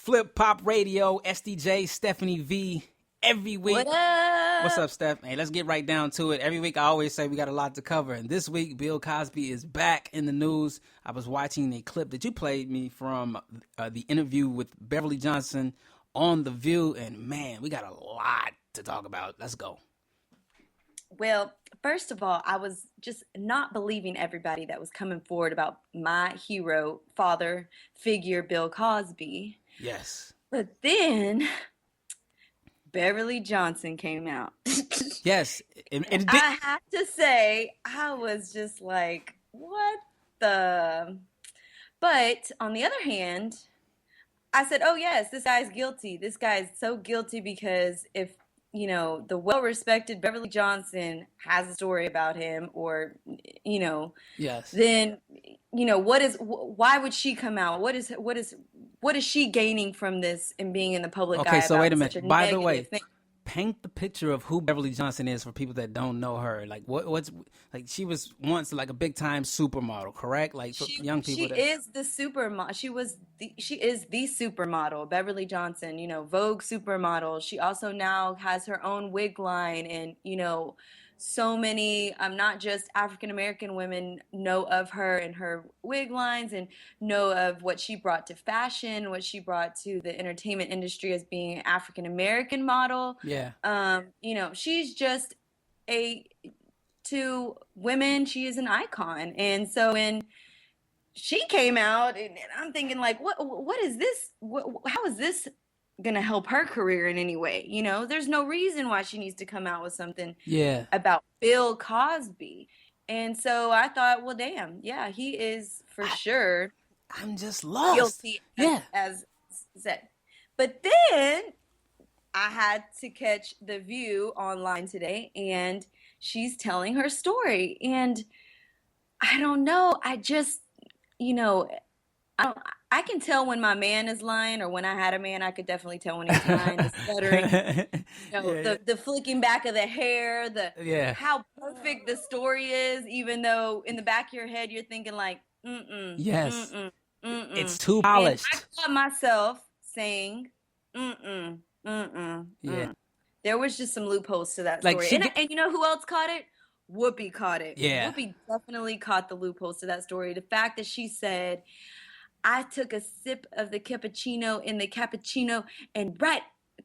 Flip Pop Radio, SDJ, Stephanie V. Every week. What up? What's up, Steph? Hey, let's get right down to it. Every week I always say we got a lot to cover. And this week, Bill Cosby is back in the news. I was watching a clip that you played me from the interview with Beverly Johnson on The View. And man, we got a lot to talk about. Let's go. Well, first of all, I was just not believing everybody that was coming forward about my hero, father figure, Bill Cosby. Yes. But then Beverly Johnson came out. Yes. I have to say, I was just like, what the? But on the other hand, I said, oh, yes, this guy's guilty. This guy is so guilty because if, you know, the well-respected Beverly Johnson has a story about him or, you know, yes, then, you know, why would she come out? What is she gaining from this and being in the public eye? Okay, so wait a minute. Such a By the way, thing? Paint the picture of who Beverly Johnson is for people that don't know her. Like what's like she was once like a big time supermodel, correct? Like for young people. She is the supermodel. She is the supermodel, Beverly Johnson, you know, Vogue supermodel. She also now has her own wig line, and you know, so many not just African American women know of her and her wig lines and know of what she brought to fashion, what she brought to the entertainment industry as being an African American model. Yeah. You know, she's just to women, she is an icon. And so when she came out, and I'm thinking like, what is this? How is this gonna help her career in any way? You know, there's no reason why she needs to come out with something about Bill Cosby. And so I thought, well, damn, yeah, he is for sure. I'm just lost. Guilty, as said. But then I had to catch The View online today, and she's telling her story. And I don't know. I just, you know, I can tell when my man is lying, or when I had a man, I could definitely tell when he's lying, the stuttering, you know, the flicking back of the hair, how perfect the story is, even though in the back of your head you're thinking like, yes, it's too polished. And I caught myself saying, There was just some loopholes to that story. And you know who else caught it? Whoopi caught it. Yeah. Whoopi definitely caught the loopholes to that story. The fact that she said, I took a sip of the cappuccino in the cappuccino, and right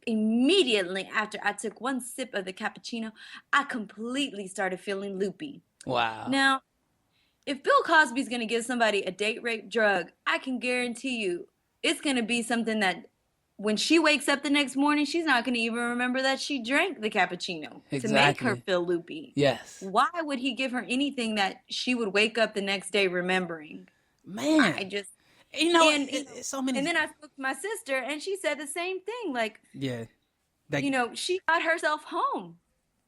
immediately after I took one sip of the cappuccino, I completely started feeling loopy. Wow. Now, if Bill Cosby's going to give somebody a date rape drug, I can guarantee you it's going to be something that when she wakes up the next morning, she's not going to even remember that she drank the cappuccino to make her feel loopy. Yes. Why would he give her anything that she would wake up the next day remembering? Man. I just... You know, so many. And then I spoke to my sister, and she said the same thing. Like, you know, she got herself home.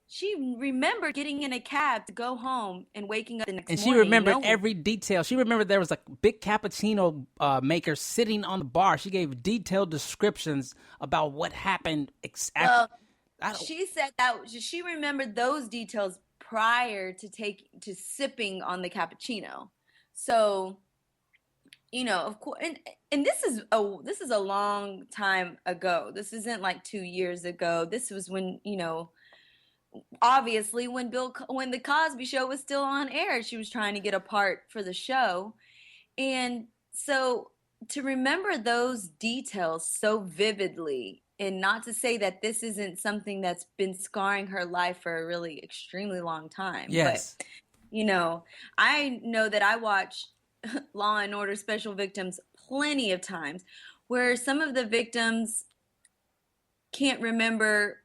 She remembered getting in a cab to go home and waking up the next morning. And she remembered every detail. She remembered there was a big cappuccino maker sitting on the bar. She gave detailed descriptions about what happened. She said that she remembered those details prior to sipping on the cappuccino. So, you know, of course, and this is a long time ago. This isn't like 2 years ago. This was when, you know, obviously when the Cosby Show was still on air, she was trying to get a part for the show. And so to remember those details so vividly, and not to say that this isn't something that's been scarring her life for a really extremely long time. Yes. But, you know that I watched Law and Order Special Victims plenty of times, where some of the victims can't remember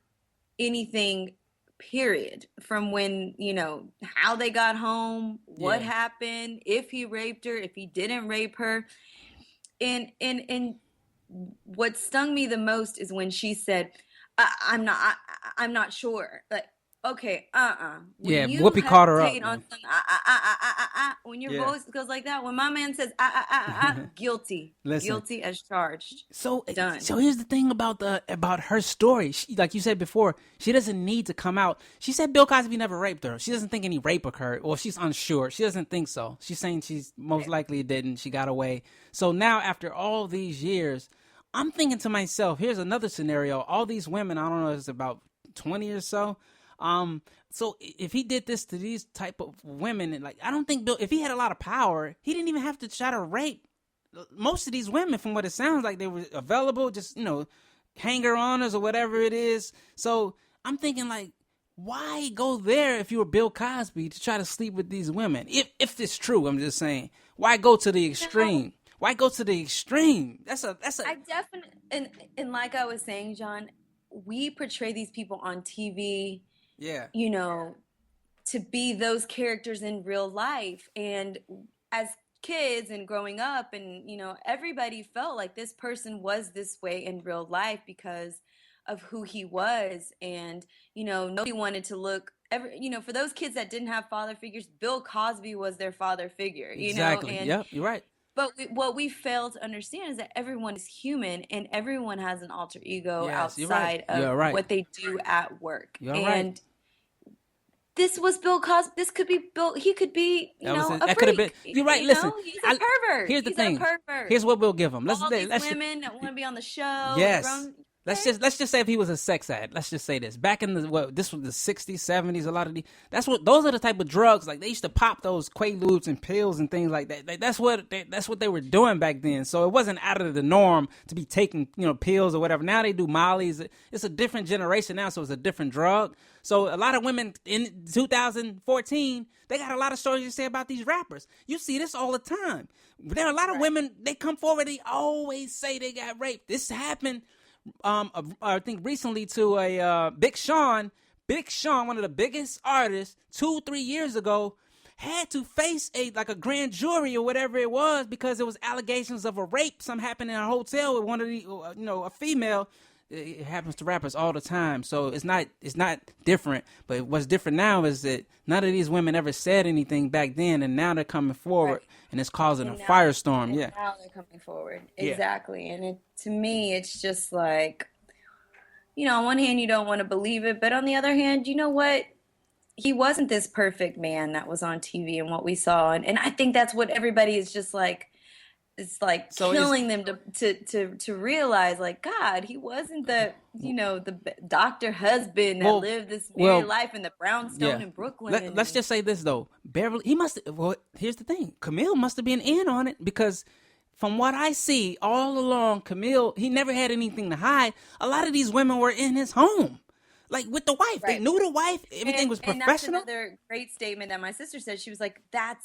anything, period, from when, you know, how they got home, what happened, if he raped her, if he didn't rape her. And what stung me the most is when she said, I'm not sure. Like, okay, Whoopi caught her up. When your voice goes like that, when my man says guilty, guilty as charged. So done. So here's the thing about her story. She, like you said before, she doesn't need to come out. She said Bill Cosby never raped her. She doesn't think any rape occurred. Well, she's unsure. She doesn't think so. She's saying she's most likely didn't. She got away. So now, after all these years, I'm thinking to myself, here's another scenario. All these women, I don't know, it's about 20 or so. So if he did this to these type of women, and like, I don't think Bill, if he had a lot of power, he didn't even have to try to rape most of these women. From what it sounds like, they were available, just, hanger-oners or whatever it is. So I'm thinking, like, why go there if you were Bill Cosby to try to sleep with these women? If it's true, I'm just saying, why go to the extreme? Why go to the extreme? That's a. I definitely, and like I was saying, John, we portray these people on TV. Yeah. To be those characters in real life, and as kids and growing up, and everybody felt like this person was this way in real life because of who he was, and nobody wanted to look for those kids that didn't have father figures. Bill Cosby was their father figure. Exactly. And yep, you're right. But what we fail to understand is that everyone is human, and everyone has an alter ego outside of what they do at work. You're right. This was Bill Cosby. This could be Bill. He could be, a freak. Been, you're right. Listen, he's a pervert. Here's the thing. A pervert. Here's what we'll give him. All these women that want to be on the show. Yes. Let's just say if he was a sex addict. Let's just say this. Back in this was the 60s, 70s. A lot of those are the type of drugs, like they used to pop those Quaaludes and pills and things like that. That's what they were doing back then. So it wasn't out of the norm to be taking pills or whatever. Now they do Molly's. It's a different generation now, so it's a different drug. So a lot of women in 2014, they got a lot of stories to say about these rappers. You see this all the time. There are a lot of women, they come forward, they always say they got raped. This happened, I think recently to a Big Sean, one of the biggest artists, 2-3 years ago, had to face a grand jury or whatever it was because it was allegations of a rape. Something happened in a hotel with one of the, a female. It happens to rappers all the time, so it's not different. But what's different now is that none of these women ever said anything back then, and now they're coming forward, and it's causing a firestorm. Yeah, now they're coming forward, exactly. And to me, it's just like, on one hand, you don't want to believe it, but on the other hand, you know what? He wasn't this perfect man that was on TV and what we saw, and I think that's what everybody is just like. It's like killing them to realize, like, God, he wasn't the doctor husband that lived this married life in the brownstone in Brooklyn. Let's just say this though, Beverly, here's the thing, Camille must have been in on it, because from what I see all along, Camille, he never had anything to hide. A lot of these women were in his home. Like with the wife, they knew the wife. Everything was professional. And that's another great statement that my sister said. She was like, that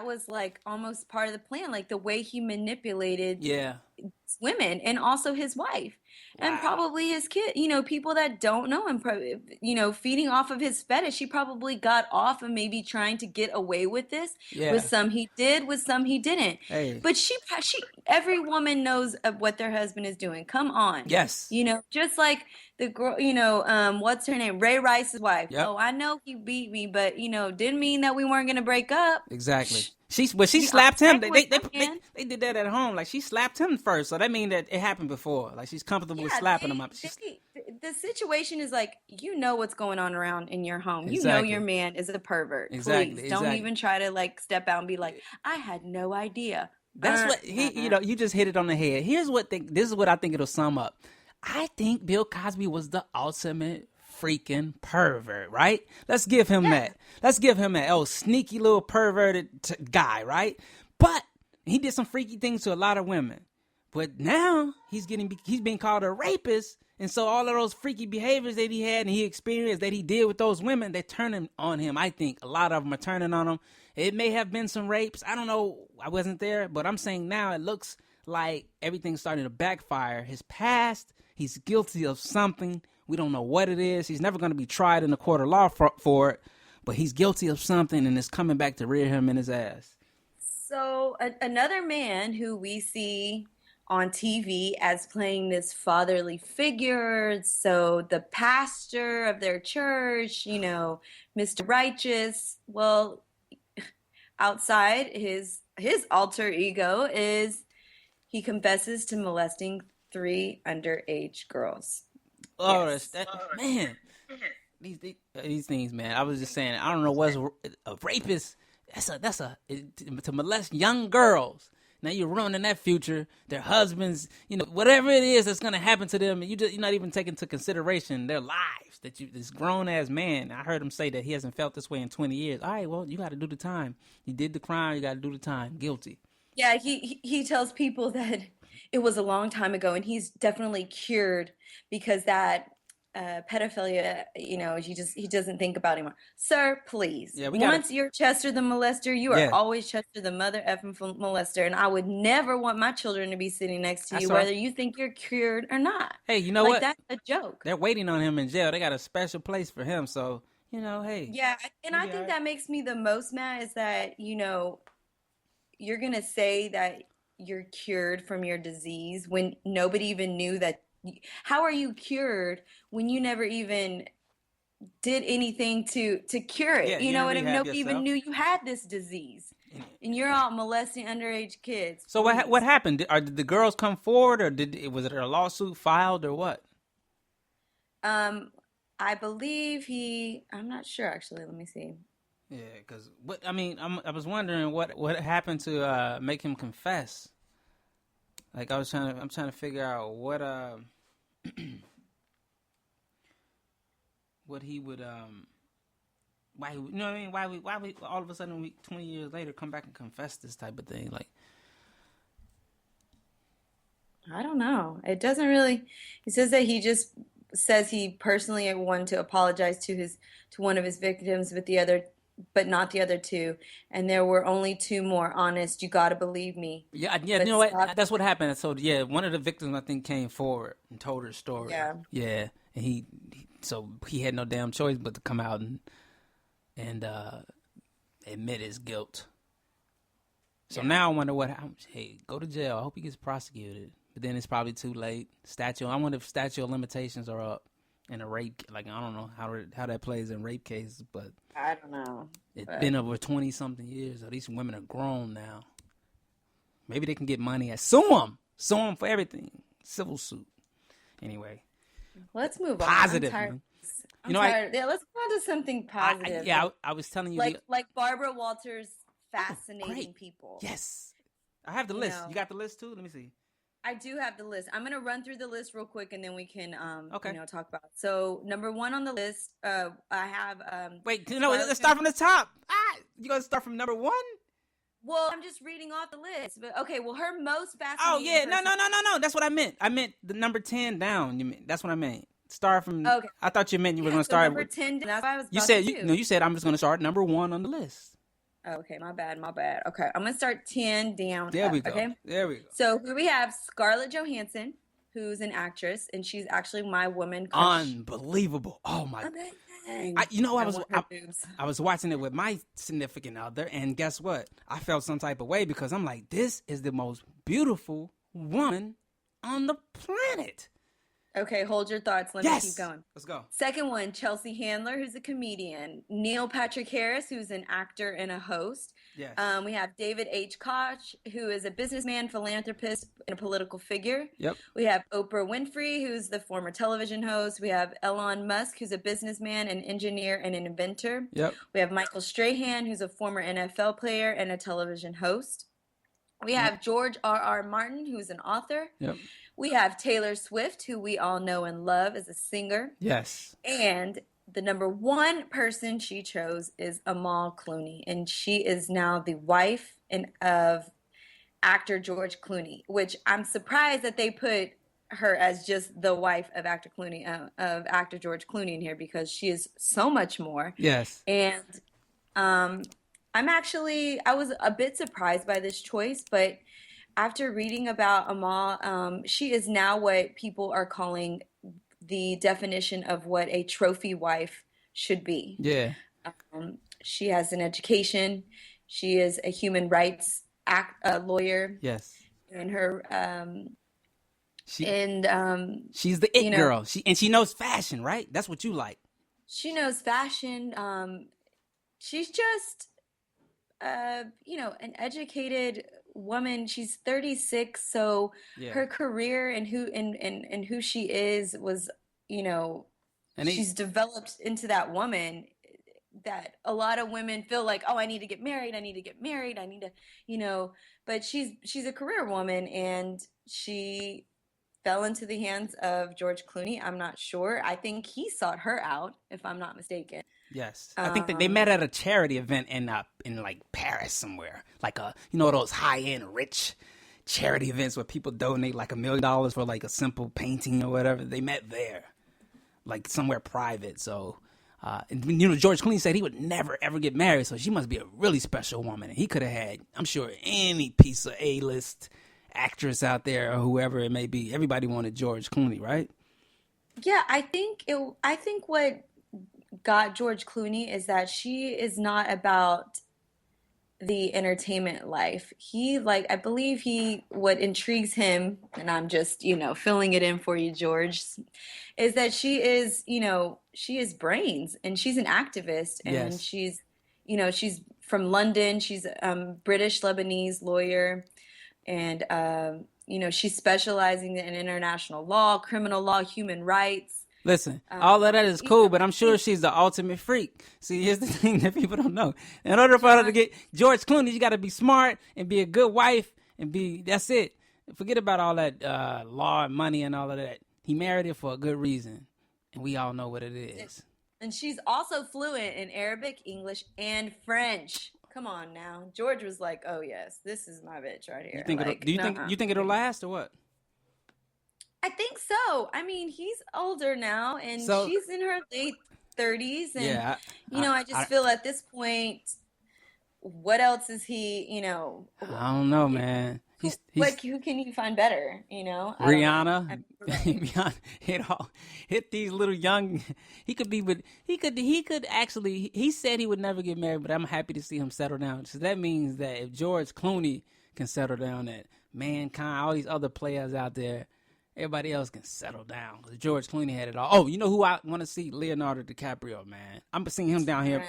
was like almost part of the plan, like the way he manipulated women and also his wife and probably his kid. People that don't know him, feeding off of his fetish. He probably got off of maybe trying to get away with this. Yeah. With some he did, with some he didn't. Hey. But she, every woman knows of what their husband is doing. Come on. Yes. Just like the girl, what's her name? Ray Rice's wife. Yep. Oh, I know he beat me, but didn't mean that we weren't going to break up. Exactly. She slapped him. They did that at home. Like, she slapped him first, so that means that it happened before. Like, she's comfortable with slapping him up. The situation is like, what's going on around in your home. Exactly. Your man is a pervert. Exactly. Please don't even try to like step out and be like, I had no idea. That's what you just hit it on the head. This is what I think it'll sum up. I think Bill Cosby was the ultimate freaking pervert, right? Let's give him that. Let's give him that. Oh, sneaky little perverted guy, right? But he did some freaky things to a lot of women. But now he's being called a rapist, and so all of those freaky behaviors that he had and he experienced that he did with those women, they're turning on him. I think a lot of them are turning on him. It may have been some rapes. I don't know. I wasn't there, but I'm saying now it looks like everything's starting to backfire. His past, he's guilty of something. We don't know what it is. He's never going to be tried in a court of law for it, but he's guilty of something, and it's coming back to rear him in his ass. So another man who we see on TV as playing this fatherly figure, so the pastor of their church, Mr. Righteous, well, outside his alter ego is he confesses to molesting 3 underage girls. Oh, yes. Man, these things, man. I was just saying, I don't know what's a rapist. To molest young girls. Now you're ruining that future, their husbands, whatever it is that's going to happen to them. And you're not even taking into consideration their lives. This grown ass man, I heard him say that he hasn't felt this way in 20 years. All right, well, you got to do the time. You did the crime. You got to do the time. Guilty. Yeah, he tells people that it was a long time ago, and he's definitely cured because that pedophilia, he doesn't think about anymore. Sir, please. Yeah, once you're Chester the molester, you are Yeah. always Chester the mother effing molester, and I would never want my children to be sitting next to you, whether you think you're cured or not. Hey, you know what? That's a joke. They're waiting on him in jail. They got a special place for him, so hey. Yeah, and I think that makes me the most mad is that you're gonna say that you're cured from your disease when nobody even knew that. How are you cured when you never even did anything to cure it? Yeah, you know what I mean? Nobody even knew you had this disease, and you're out molesting underage kids. So what happened? Did the girls come forward, or was it a lawsuit filed, or what? I believe I'm not sure actually. Let me see. Yeah, because I was wondering what happened to make him confess. Like I'm trying to figure out what what he would why he, why we all of a sudden 20 years later come back and confess this type of thing, like. I don't know. It doesn't really. He says that he just says he personally wanted to apologize to one of his victims, but not the other two. And there were only two more. Honest, you got to believe me. Yeah. You know what? That's what happened. So yeah, one of the victims I think came forward and told her story. Yeah. Yeah, and he had no damn choice but to come out and admit his guilt. So now I wonder hey, go to jail. I hope he gets prosecuted. But then it's probably too late. I wonder if statute of limitations are up in a rape. Like, I don't know how that plays in rape cases, but I don't know. It's been over 20 something years. So these women are grown now. Maybe they can get money and sue them for everything. Civil suit. Anyway, let's move on. Positive. I'm tired. Let's go on to something positive. I was telling you, like Barbara Walters, fascinating people. Yes, I have the list. You got the list too? Let me see. I do have the list. I'm gonna run through the list real quick, and then we can talk about it. So number one on the list, I have wait, let's start from the top. You gonna start from number one? Well, I'm just reading off the list. But okay, well, her most fascinating. Oh yeah, no. That's what I meant. I meant the number 10 down. That's what I meant. Start from. Okay. I thought you meant you were gonna start number 10. That's what I was. You said I'm just gonna start number 1 on the list. Okay, my bad. Okay, I'm gonna start 10 down. There we go. Okay? There we go. So here we have Scarlett Johansson, who's an actress, and she's actually my woman crush. Unbelievable! Oh my! I was watching it with my significant other, and guess what? I felt some type of way because I'm like, this is the most beautiful woman on the planet. Okay, hold your thoughts. Let me keep going. Let's go. Second one, Chelsea Handler, who's a comedian. Neil Patrick Harris, who's an actor and a host. Yes. We have David H. Koch, who is a businessman, philanthropist, and a political figure. Yep. We have Oprah Winfrey, who's the former television host. We have Elon Musk, who's a businessman, an engineer, and an inventor. Yep. We have Michael Strahan, who's a former NFL player and a television host. We have George R.R. Martin, who's an author. Yep. We have Taylor Swift, who we all know and love as a singer. Yes. And the number one person she chose is Amal Clooney. And she is now the wife of actor George Clooney, which I'm surprised that they put her as just the wife of actor George Clooney in here because she is so much more. Yes. And I was a bit surprised by this choice, but after reading about Amal, she is now what people are calling the definition of what a trophy wife should be. Yeah. She has an education. She is a human rights lawyer. Yes. And her she's the it girl. She knows fashion, right? That's what you like. She knows fashion. She's just an educated woman. She's 36, so her career and who she is was, she's developed into that woman that a lot of women feel like, oh, I need to get married, I need to get married, I need to, you know, but she's a career woman, and she fell into the hands of George Clooney. I'm not sure. I think he sought her out, if I'm not mistaken. Yes, I think that they met at a charity event in like Paris somewhere, like those high end rich charity events where people donate like $1 million for like a simple painting or whatever. They met there, like somewhere private. So, George Clooney said he would never ever get married, so she must be a really special woman. And he could have had, I'm sure, any piece of A-list actress out there or whoever it may be. Everybody wanted George Clooney, right? Yeah, I think what got George Clooney is that she is not about the entertainment life. I believe what intrigues him, and I'm just, filling it in for you, George, is that she is brains, and she's an activist, and Yes. she's from London. She's British Lebanese lawyer, and she's specializing in international law, criminal law, human rights. Listen, all of that is cool, but I'm sure she's the ultimate freak. See, here's the thing that people don't know. In order for her to get George Clooney, you got to be smart and be a good wife that's it. Forget about all that law and money and all of that. He married her for a good reason, and we all know what it is. And she's also fluent in Arabic, English, and French. Come on now. George was like, oh, yes, this is my bitch right here. You think it'll last or what? I think so. I mean, he's older now, and she's in her late 30s. And, yeah, I just feel at this point, what else is he, I don't know, man. Who can you find better, Rihanna. Hit these little young. He could actually, he said he would never get married, but I'm happy to see him settle down. So that means that if George Clooney can settle down, that Mankind, all these other players out there, everybody else can settle down. Because George Clooney had it all. Oh, you know who I want to see? Leonardo DiCaprio, man. I'm seeing him down here.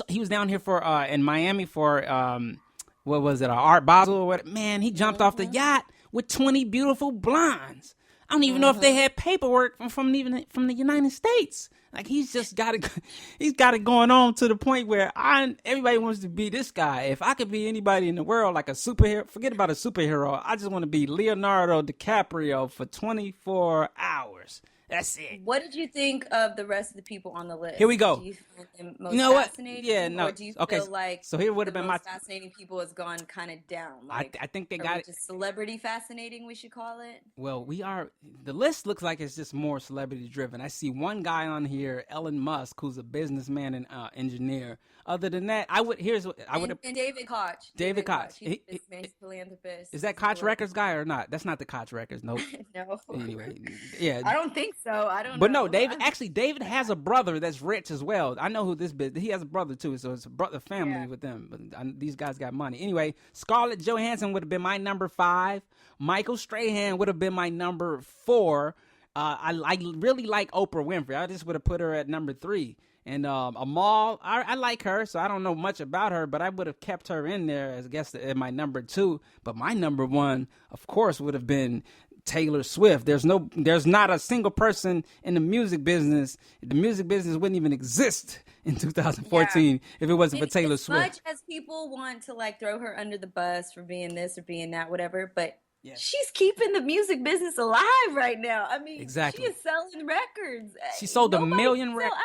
He was down here for in Miami for what was it? Art Basel or what? Man, he jumped off the yacht with 20 beautiful blondes. I don't even know if they had paperwork from the United States. Like he's just got it. He's got it going on to the point where everybody wants to be this guy. If I could be anybody in the world, like a superhero, forget about a superhero. I just want to be Leonardo DiCaprio for 24 hours. That's it. What did you think of the rest of the people on the list? Here we go. Do you find them most fascinating? Yeah, no. Or do you feel like so here would have been most fascinating people has gone kind of down? Like, I think they got it. Just celebrity fascinating, we should call it. Well, the list looks like it's just more celebrity driven. I see one guy on here, Elon Musk, who's a businessman and engineer. Other than that, and David Koch. David Koch. He's a philanthropist. Is that Koch Records guy or not? That's not the Koch Records. Nope. No. Anyway, yeah. I don't think so. I don't know. But no, David has a brother that's rich as well. I know who this business. He has a brother too, so it's a brother family with them. But these guys got money. Anyway, Scarlett Johansson would have been my number 5. Michael Strahan would have been my number 4. I really like Oprah Winfrey. I just would have put her at number 3. And Amal, I like her, so I don't know much about her, but I would have kept her in there as I guess at my number 2. But my number 1, of course, would have been Taylor Swift. There's not a single person in the music business. The music business wouldn't even exist in 2014 if it wasn't for Taylor Swift. As much as people want to like throw her under the bus for being this or being that, whatever, but she's keeping the music business alive right now. I mean, exactly. She is selling records. She sold 1 million records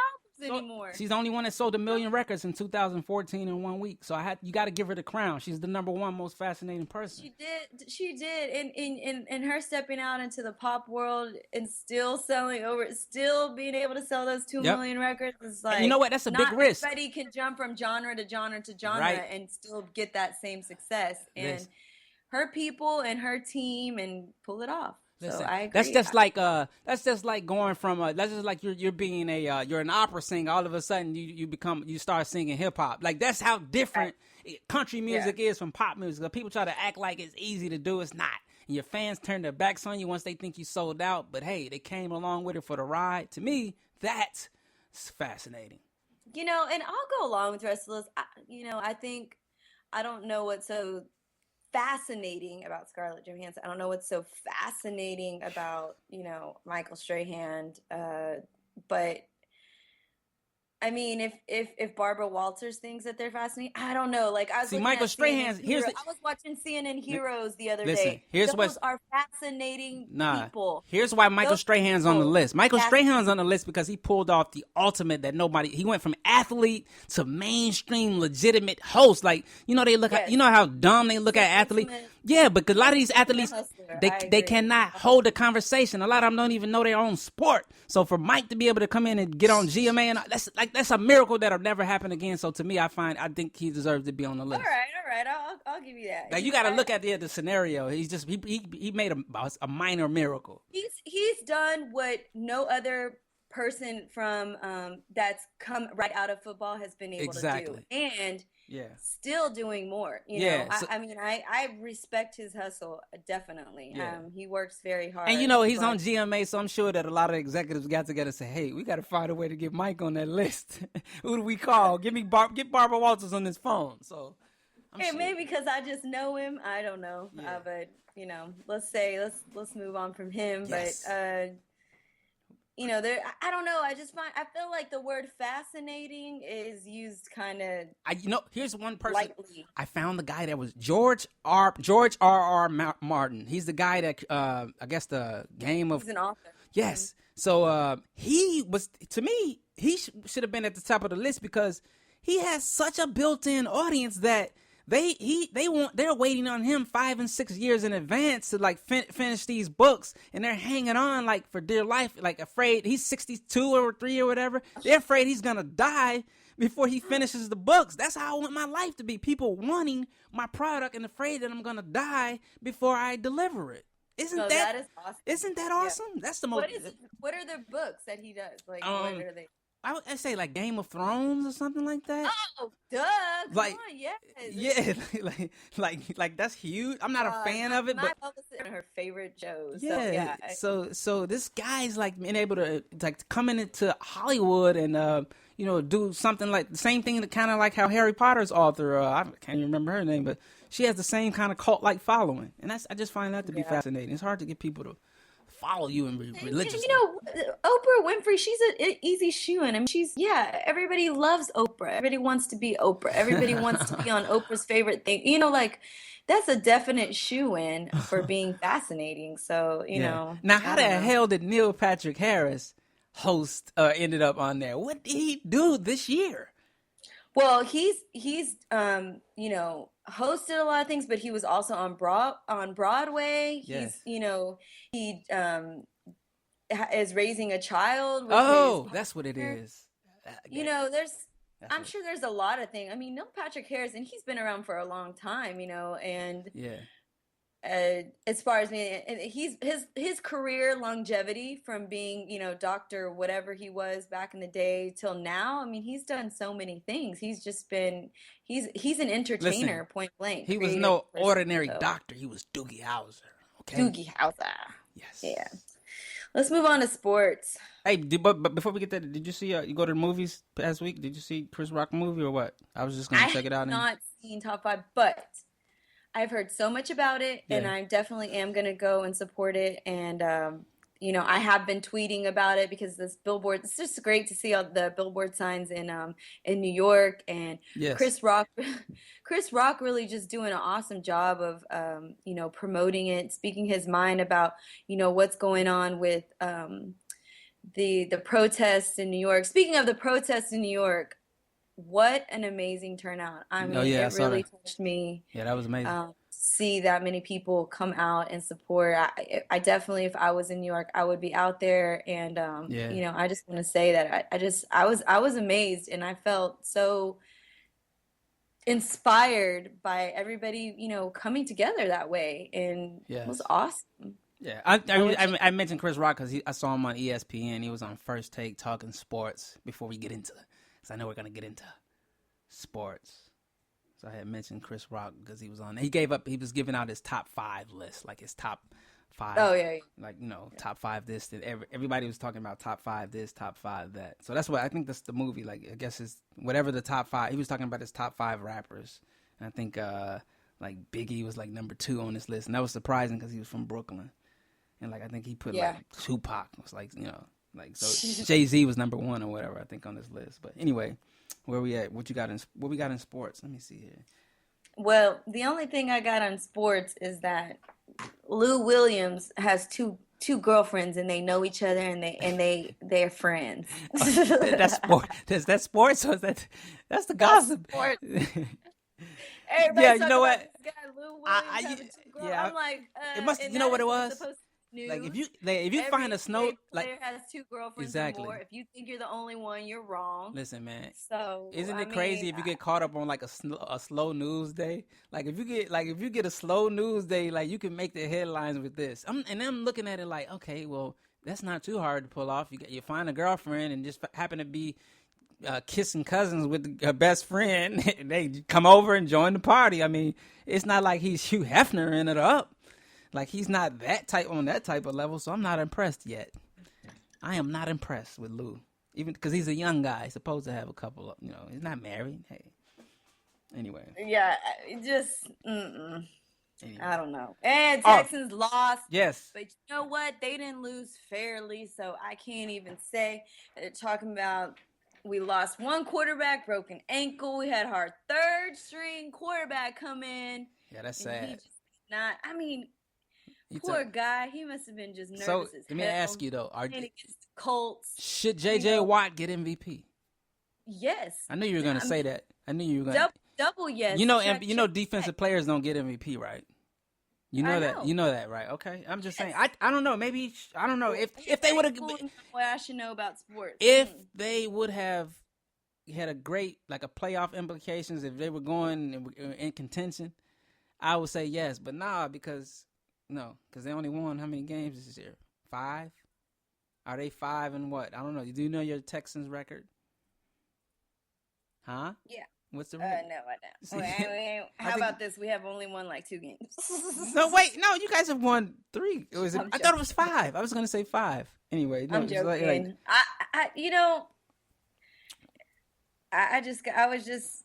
anymore. She's the only one that sold 1 million records in 2014 in 1 week. So you got to give her the crown. She's the number 1 most fascinating person. She did. And her stepping out into the pop world and still being able to sell those 2 million records is like, and you know what? That's a big risk. Not everybody can jump from genre to genre to genre and still get that same success. And her people and her team and pull it off. Listen, so I agree. That's just like going from that's just like you're being you're an opera singer. All of a sudden you start singing hip hop. Like that's how different country music is from pop music. People try to act like it's easy to do. It's not. And your fans turn their backs on you once they think you sold out. But hey, they came along with it for the ride. To me, that's fascinating. And I'll go along with the rest of this. I think I don't know what's so fascinating about Scarlett Johansson. I don't know what's so fascinating about, Michael Strahan. But I mean, if Barbara Walters thinks that they're fascinating, I don't know. Like I was See, looking Michael at CNN Strahan's Heroes. I was watching CNN Heroes the other listen. day. Here's Those what's are fascinating Nah. people. Here's why Michael Those Strahan's on the people list. Michael Strahan's fascinating. on the list because he pulled off the ultimate that nobody. He went from athlete to mainstream legitimate host. Like they look at Yes, how dumb they look he's an at athletes. ultimate. Yeah, but a lot of He's these the ultimate athletes hustler. they I they agree. cannot hold a conversation. A lot of them don't even know their own sport. So for Mike to be able to come in and get on GMA and that's a miracle that'll never happen again. So to me, I think he deserves to be on the list. All right. I'll give you that. Like you got to look at the scenario. He's just he made a minor miracle. He's done what no other person from that's come right out of football has been able to do, and still doing more. You know, I mean, I respect his hustle definitely. He works very hard, and he's on GMA, so I'm sure that a lot of executives got together and say, "Hey, we got to find a way to get Mike on that list. Who do we call? Get Barbara Walters on this phone." So. Maybe because I just know him. I don't know, but let's move on from him. Yes. But I don't know. I feel like the word fascinating is used kind of. Here's one person. Lightly. I found the guy that was George R. Martin. He's the guy that I guess the game of. He's an author. Yes. So he was, to me, he should have been at the top of the list because he has such a built-in audience that. They're waiting on him 5 and 6 years in advance to like finish these books, and they're hanging on like for dear life, like afraid he's 62 or 3 or whatever. They're afraid he's gonna die before he finishes the books. That's how I want my life to be. People wanting my product and afraid that I'm gonna die before I deliver it. That is awesome? Isn't that awesome? Yeah. That's the most. What are the books that he does? Like what are they? I would say like Game of Thrones or something like that. Oh, duh! Come on, yes. Yeah, like that's huge. I'm not a fan of it, but one of her favorite shows. Yeah, so this guy's like being able to like coming into Hollywood and do something like the same thing, kind of like how Harry Potter's author. I can't even remember her name, but she has the same kind of cult like following, and I just find that to be fascinating. It's hard to get people to follow you and be religious. Oprah Winfrey, she's an easy shoo-in. I mean, everybody loves Oprah. Everybody wants to be Oprah. Everybody wants to be on Oprah's favorite thing. Like that's a definite shoo-in for being fascinating. So, Now, how the hell did Neil Patrick Harris host ended up on there? What did he do this year? Well, he's hosted a lot of things, but he was also on Broadway. Yes. He is raising a child. That's what it is. I'm sure there's a lot of things. I mean, Neil Patrick Harris, and he's been around for a long time, and as far as me, his career longevity from being, doctor, whatever he was back in the day till now. I mean, he's done so many things. He's just been, he's an entertainer, point blank. He was no ordinary doctor. He was Doogie Howser. Okay. Doogie Howser. Yes. Yeah. Let's move on to sports. Hey, but before we get there, did you see you go to the movies past week? Did you see Chris Rock movie or what? I was just gonna check it out. I have not seen Top 5, but I've heard so much about it, and I definitely am going to go and support it. And, I have been tweeting about it because this billboard, it's just great to see all the billboard signs in New York. And Chris Rock really just doing an awesome job of, promoting it, speaking his mind about, what's going on with the protests in New York. Speaking of the protests in New York, what an amazing turnout. I mean, it really touched me. Yeah, that was amazing. See that many people come out and support. I definitely, if I was in New York, I would be out there. And, I just want to say that I was amazed, and I felt so inspired by everybody, coming together that way. And it was awesome. Yeah, I mentioned Chris Rock because I saw him on ESPN. He was on First Take talking sports before we get into it. Because I know we're going to get into sports. So I had mentioned Chris Rock because he was on. He was giving out his top 5 list, like his top 5. Oh, yeah. Like, top 5 this. Everybody was talking about top 5 this, top 5 that. So that's what I think that's the movie. Like, I guess it's whatever the top 5. He was talking about his top 5 rappers. And I think, like, Biggie was like number 2 on this list. And that was surprising because he was from Brooklyn. And, like, I think he put, like, Tupac was like, Like, so Jay-Z was number 1 or whatever, I think, on this list. But anyway, where we at? What we got in sports? Let me see here. Well, the only thing I got on sports is that Lou Williams has two girlfriends and they know each other and they're friends. That's sport. Is that sports or is that's the gossip? Everybody you know what? This guy Lou Williams having two girls. I'm like, it must. You know what it was? Like if you find a snow player has two girlfriends or more. If you think you're the only one, you're wrong. Listen, man. So isn't it crazy if you get caught up on like a slow news day? Like if you get a slow news day, like you can make the headlines with this. I'm looking at it like, okay, well that's not too hard to pull off. You find a girlfriend and just happen to be kissing cousins with her best friend, and they come over and join the party. I mean, it's not like he's Hugh Hefner in it up. Like he's not that type of level, so I'm not impressed yet. I am not impressed with Lou, even because he's a young guy. He's supposed to have a couple of, he's not married. Hey, anyway. Yeah, just anyway. I don't know. And Texans lost. Yes, but you know what? They didn't lose fairly, so I can't even say. They're talking about we lost one quarterback, broken ankle. We had our third string quarterback come in. Yeah, that's sad. Poor guy. He must have been just nervous so, as hell. Let me ask you, though. Colts. Should J.J. Watt get MVP? Yes. I knew you were going to say that. I knew you were going to. Double yes. Defensive players don't get MVP, right? You know that. You know that, right? Okay. I'm just saying. I don't know. Maybe, I don't know. If they would have. What I should know about sports. If they would have had a great, like a playoff implications, if they were going in contention, I would say yes. But because they only won how many games this year? 5? Are they 5 and what? I don't know. Do you know your Texans record? Huh? Yeah. What's the record? No, I don't. Wait. How about this? We have only won like 2 games. No, wait. No, you guys have won 3. I thought it was 5. I was going to say 5. Anyway. No, I'm joking. I was just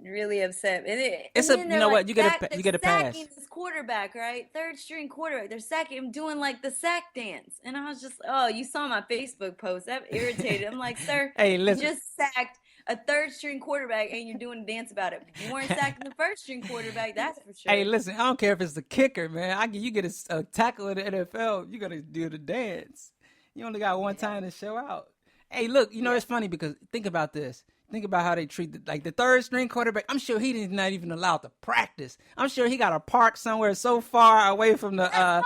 really upset. You know what? You get a pass. This quarterback, right? Third string quarterback. They're sacking him, doing like the sack dance, and I was just, you saw my Facebook post. That irritated. I'm like, sir, hey, listen. You just sacked a third string quarterback, and you're doing a dance about it. You weren't sacking the first string quarterback. That's for sure. Hey, listen. I don't care if it's the kicker, man. You get a tackle in the NFL, you gotta do the dance. You only got one time to show out. Hey, look. It's funny because think about this. Think about how they treat the third string quarterback. I'm sure he's not even allowed to practice. I'm sure he got a park somewhere so far away from the lot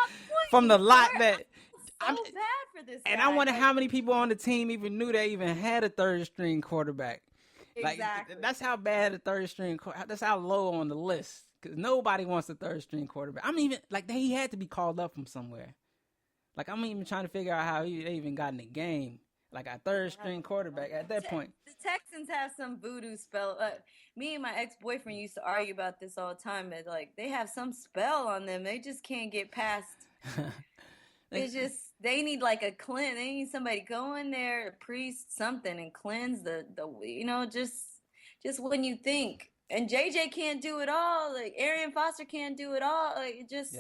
that I'm so bad for this guy. And I wonder how many people on the team even knew they even had a third string quarterback. Exactly. Like that's how bad the third string. That's how low on the list because nobody wants a third string quarterback. I'm even he had to be called up from somewhere. Like I'm even trying to figure out how they even got in the game. Like a third string quarterback at that point. The Texans have some voodoo spell. Me and my ex-boyfriend used to argue about this all the time. But they have some spell on them. They just can't get past. They need like a cleanse. They need somebody to go in there, a priest, something, and cleanse the just when you think. And JJ can't do it all. Like Arian Foster can't do it all. Like it just,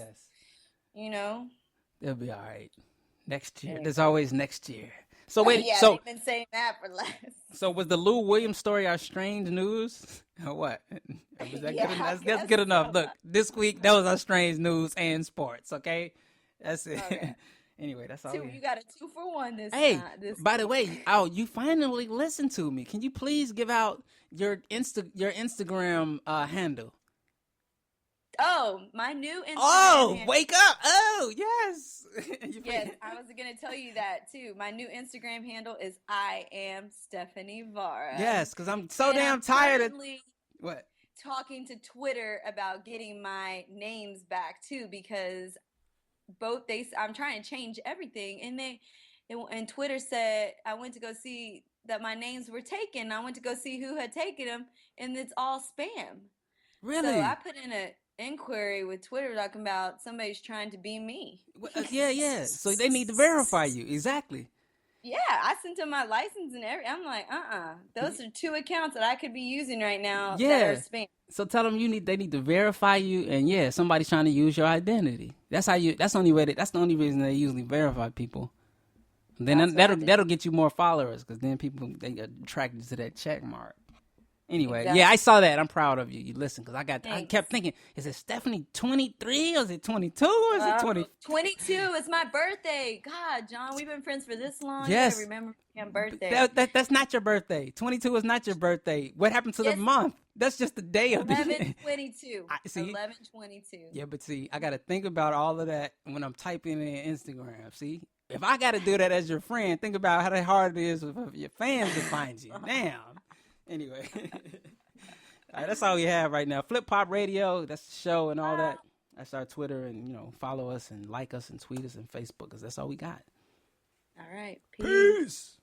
They'll be all right next year. There's always next year. So wait, they've been saying that for less. So was the Lou Williams story our strange news or what? Was that good enough? That's good enough. Look, this week that was our strange news and sports. Okay, that's it. Okay. Anyway, that's all. You got a 2-for-1 this time. Hey, by the way, you finally listened to me. Can you please give out your Instagram handle? Oh, my new Instagram. Oh, wake up! Oh, yes. Yes, I was going to tell you that too. My new Instagram handle is I am Stephanie Vara. Yes, because I'm so damn tired of what talking to Twitter about getting my names back too because I'm trying to change everything and Twitter said I went to go see that my names were taken. I went to go see who had taken them, and it's all spam. Really? So I put in an inquiry with Twitter talking about somebody's trying to be me. Yeah. So they need to verify you. Exactly. Yeah, I sent them my license and everything. I'm like, those are 2 accounts that I could be using right now that are spam. So tell them they need to verify you, and somebody's trying to use your identity. That's the only reason they usually verify people. Then that'll get you more followers because then people they get attracted to that check mark. Anyway, exactly. Yeah, I saw that. I'm proud of you. You listen because I kept thinking, is it Stephanie 23 or is it 22 or is it 20? 22 is my birthday. God, John, we've been friends for this long. Yes. You remember my birthday. That's not your birthday. 22 is not your birthday. What happened to the month? That's just the day of the 11/22. 11/22. Yeah, but see, I got to think about all of that when I'm typing in Instagram. See, if I got to do that as your friend, think about how hard it is for your fans to find you. Damn. Anyway, all right, that's all we have right now. Flip Pop Radio, that's the show and all that. That's our Twitter, and follow us and like us and tweet us and Facebook, because that's all we got. All right, peace.